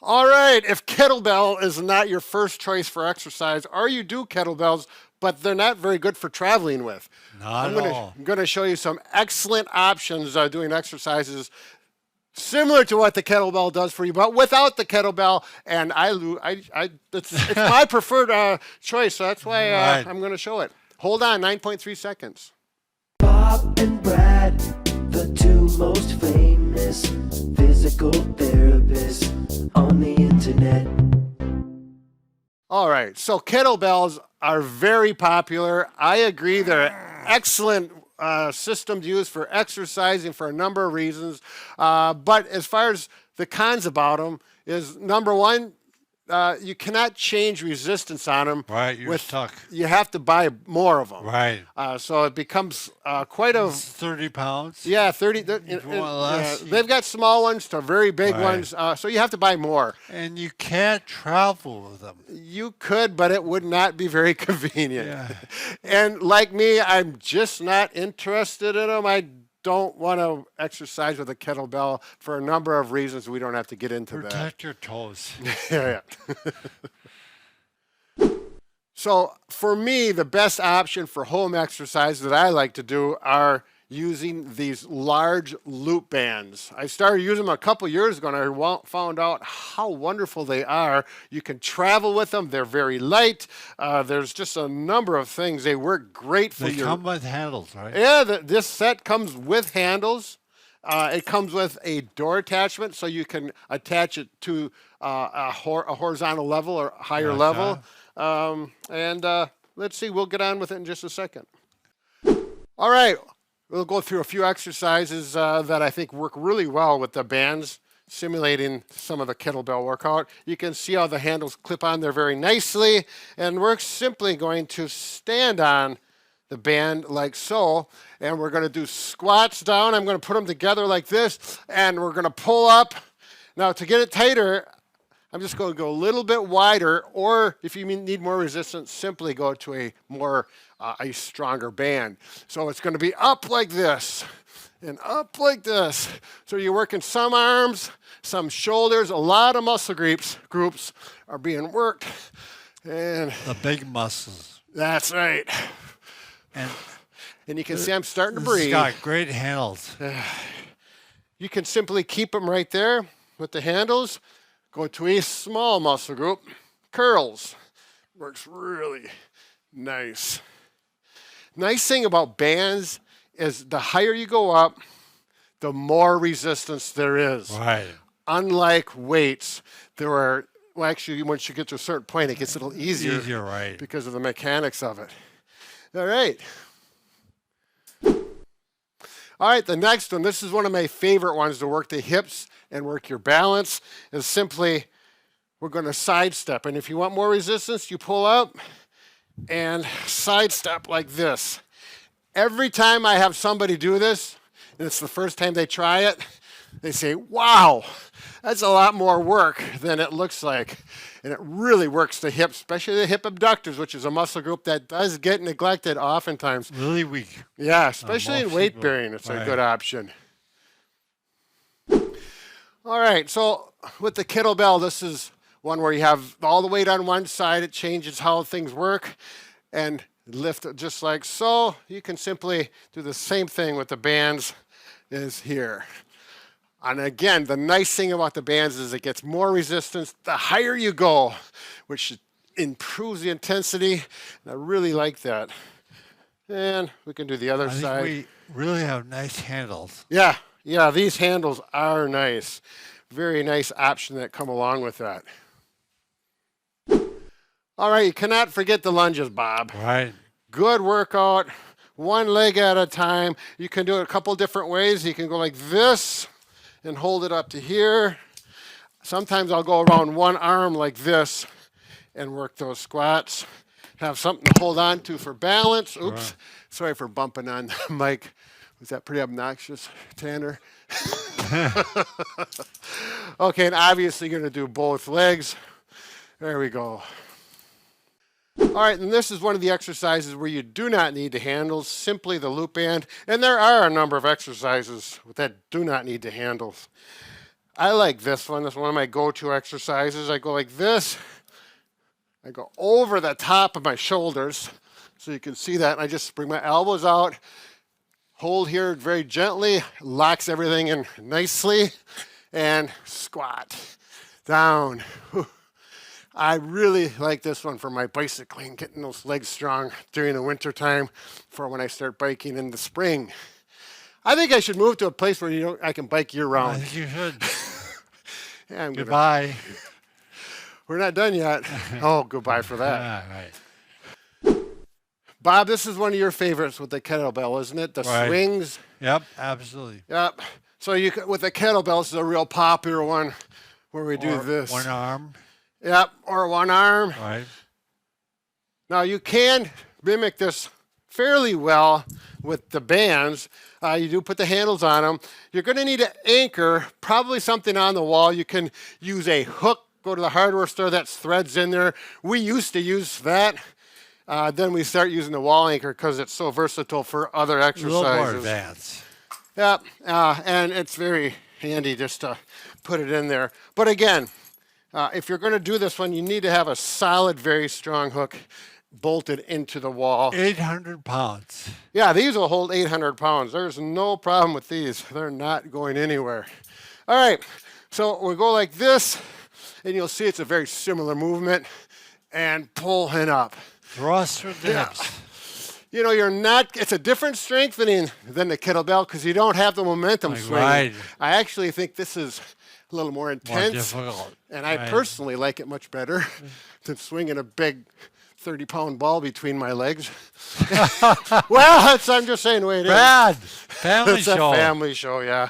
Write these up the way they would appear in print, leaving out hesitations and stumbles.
All right, if kettlebell is not your first choice for exercise, or you do kettlebells, but they're not very good for traveling with, Not at all. I'm going to show you some excellent options doing exercises similar to what the kettlebell does for you, but without the kettlebell. And it's my preferred choice, so that's why Right. I'm going to show it. Hold on, 9.3 seconds. Bob and Brad, the two most famous physical therapists on the internet. All right, so kettlebells are very popular. I agree, they're excellent system to use for exercising for a number of reasons. But as far as the cons about them is, number one, you cannot change resistance on them. Right, you're stuck. You have to buy more of them. Right. So it becomes quite a... 30 pounds. Yeah, 30. You want less, they've got small ones to very big Right. ones, so you have to buy more. And you can't travel with them. You could, but it would not be very convenient. Yeah. And like me, I'm just not interested in them. I don't want to exercise with a kettlebell for a number of reasons. We don't have to get into Protect your toes. that. Yeah. So for me, the best option for home exercise that I like to do are using these large loop bands. I started using them a couple years ago, and I found out how wonderful they are. You can travel with them. They're very light. There's just a number of things. They work great for They your... come with handles, right? Yeah, this set comes with handles. It comes with a door attachment, so you can attach it to a horizontal level or higher level. Let's see, we'll get on with it in just a second. All right, we'll go through a few exercises that I think work really well with the bands, simulating some of the kettlebell workout. You can see how the handles clip on there very nicely, and we're simply going to stand on the band like so, and we're going to do squats down. I'm going to put them together like this, and we're going to pull up. Now, to get it tighter, I'm just going to go a little bit wider, or if you need more resistance, simply go to a stronger band. So it's going to be up like this and up like this. So you're working some arms, some shoulders, a lot of muscle groups are being worked. And The big muscles. that's right. And you can see I'm starting to breathe. It's got great handles. You can simply keep them right there with the handles. Go to a small muscle group. Curls. Works really nice. Nice thing about bands is the higher you go up, the more resistance there is. Right. Unlike weights, there are, well, actually, once you get to a certain point, it gets a little easier, right. because of the mechanics of it. All right. All right, the next one, this is one of my favorite ones to work the hips and work your balance, is simply, we're going to sidestep. And if you want more resistance, you pull up and sidestep like this. Every time I have somebody do this, and it's the first time they try it, they say, wow, that's a lot more work than it looks like. And it really works the hips, especially the hip abductors, which is a muscle group that does get neglected oftentimes. Really weak. Yeah, especially in most weight people. bearing, it's a Right. good option. All right, so with the kettlebell, this is one where you have all the weight on one side. It changes how things work, and lift it just like so. You can simply do the same thing with the bands is here. And again, the nice thing about the bands is it gets more resistance the higher you go, which improves the intensity. And I really like that. And we can do the other I think side. we really have nice handles. Yeah, these handles are nice. Very nice option that come along with that. All right, you cannot forget the lunges, Bob. Right. Good workout, one leg at a time. You can do it a couple different ways. You can go like this and hold it up to here. Sometimes I'll go around one arm like this and work those squats. Have something to hold on to for balance. Oops, Right. Sorry for bumping on the mic. Was that pretty obnoxious, Tanner? Okay, and obviously you're gonna do both legs. There we go. All right, and this is one of the exercises where you do not need the handles, simply the loop band. And there are a number of exercises that do not need the handles. I like this one. This is one of my go-to exercises. I go like this. I go over the top of my shoulders so you can see that. And I just bring my elbows out, hold here very gently, locks everything in nicely, and squat down. Whew. I really like this one for my bicycling, getting those legs strong during the winter time for when I start biking in the spring. I think I should move to a place where I can bike year I round. think you should. Yeah, Goodbye. We're not done yet. Oh, goodbye for that. Ah, right. Bob, this is one of your favorites with the kettlebell, isn't it? The Right. swings. Yep, absolutely. Yep. So with the kettlebell, this is a real popular one where we do Or this. One arm. Yep, or one arm. Right. Now you can mimic this fairly well with the bands. You do put the handles on them. You're going to need an anchor, probably something on the wall. You can use a hook. Go to the hardware store, that's threads in there. We used to use that. Then we start using the wall anchor because it's so versatile for other A exercises. little more advanced. Yep, and it's very handy just to put it in there. But again, if you're going to do this one, you need to have a solid, very strong hook bolted into the wall. 800 pounds. Yeah, these will hold 800 pounds. There's no problem with these. They're not going anywhere. All right, so we go like this, and you'll see it's a very similar movement, and pull it up. Thrust with the Yeah. hips. It's a different strengthening than the kettlebell because you don't have the momentum Like, swing. right. I actually think this is a little more More intense, difficult. and I Right. personally like it much better than swinging a big 30-pound ball between my legs. Well, I'm just saying the way it is. Brad, family It's show. a family show, yeah.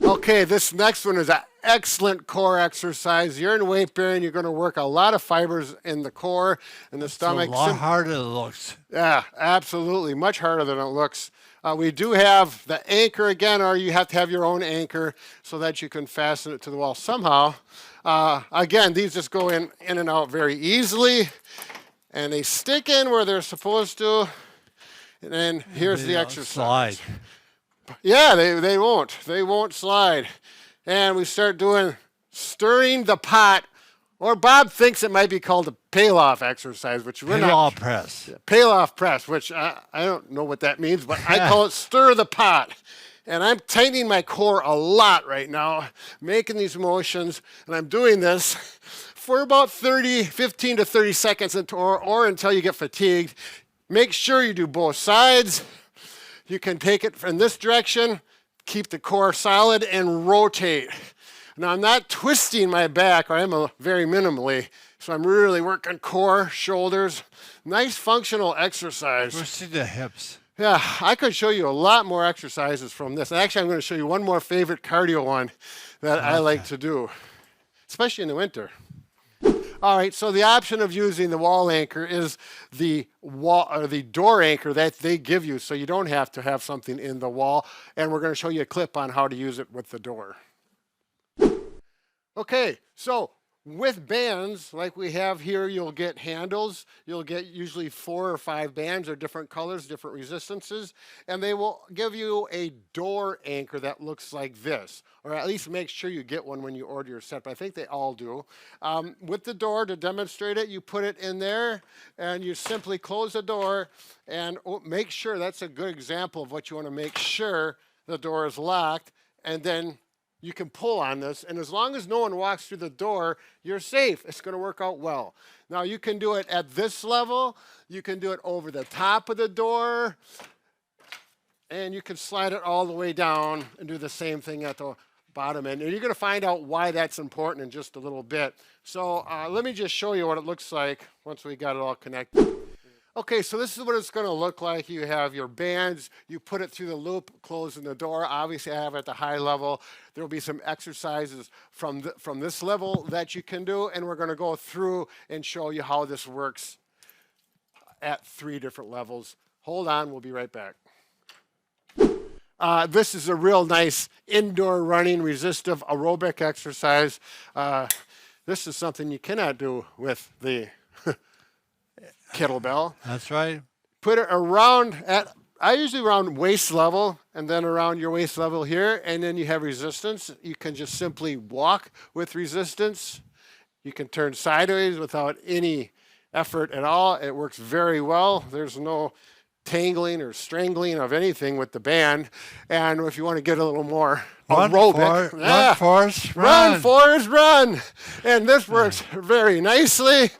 Okay, this next one is an excellent core exercise. You're in weight bearing. You're going to work a lot of fibers in the core and the It's a stomach. lot harder than it looks. Yeah, absolutely. Much harder than it looks. We do have the anchor again, or you have to have your own anchor so that you can fasten it to the wall somehow. Again, these just go in and out very easily, and they stick in where they're supposed to. And then here's They the don't exercise. Slide. Yeah, they won't. They won't slide. And we start doing stirring the pot, or Bob thinks it might be called a peel-off exercise, which we're not. Peel press. Peel-off press, which I don't know what that means, but I call it stir the pot. And I'm tightening my core a lot right now, making these motions, and I'm doing this for about 15 to 30 seconds or until you get fatigued. Make sure you do both sides. You can take it in this direction, keep the core solid, and rotate. Now, I'm not twisting my back, or I'm very minimally, so I'm really working core, shoulders. Nice functional exercise. Twisting the hips. Yeah, I could show you a lot more exercises from this. And actually, I'm going to show you one more favorite cardio one that I like to do, especially in the winter. All right, so the option of using the wall anchor is the wall or the door anchor that they give you, so you don't have to have something in the wall. And we're going to show you a clip on how to use it with the door. Okay, so with bands like we have here, you'll get handles. You'll get usually 4 or 5 bands or different colors, different resistances, and they will give you a door anchor that looks like this, or at least make sure you get one when you order your set, but I think they all do. With the door, to demonstrate it, you put it in there, and you simply close the door and make sure, that's a good example of what you want to make sure the door is locked, and then you can pull on this, and as long as no one walks through the door, you're safe. It's going to work out well. Now, you can do it at this level. You can do it over the top of the door, and you can slide it all the way down and do the same thing at the bottom end. And you're going to find out why that's important in just a little bit. So let me just show you what it looks like once we got it all connected. Okay, so this is what it's going to look like. You have your bands. You put it through the loop, closing the door. Obviously, I have it at the high level. There will be some exercises from this level that you can do, and we're going to go through and show you how this works at 3 different levels. Hold on, we'll be right back. This is a real nice indoor running resistive aerobic exercise. This is something you cannot do with the kettlebell. That's right. Put it around at I usually around waist level and then around your waist level here, and then you have resistance. You can just simply walk with resistance. You can turn sideways without any effort at all. It works very well. There's no tangling or strangling of anything with the band. And if you want to get a little more aerobic, Run, Forrest, run, Forrest, run. And this works very nicely.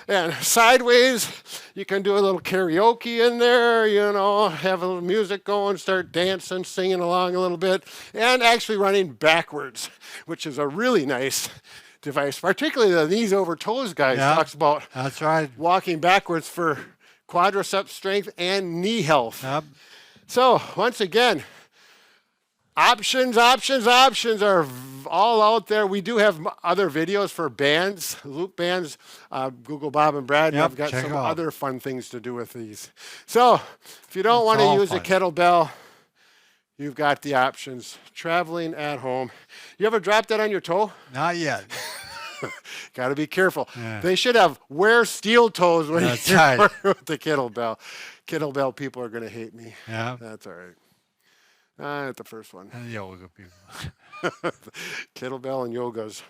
And sideways, you can do a little karaoke in there, you know, have a little music going, start dancing, singing along a little bit, and actually running backwards, which is a really nice device, particularly the knees over toes guys talks about. That's right. Walking backwards for quadricep strength and knee health. Yep. So once again, options are all out there. We do have other videos for bands, loop bands. Google Bob and Brad. Yep, I've got check some it out. other fun things to do with these. So if you don't want to all use a fun. kettlebell, you've got the options. Traveling at home. You ever dropped that on your toe? Not yet. Got to be careful. Yeah. They should have wear steel toes when That's you right. work with the kettlebell. Kettlebell people are going to hate me. Yeah. That's all right. Not the first one. And yoga people. Kettlebell and yogas.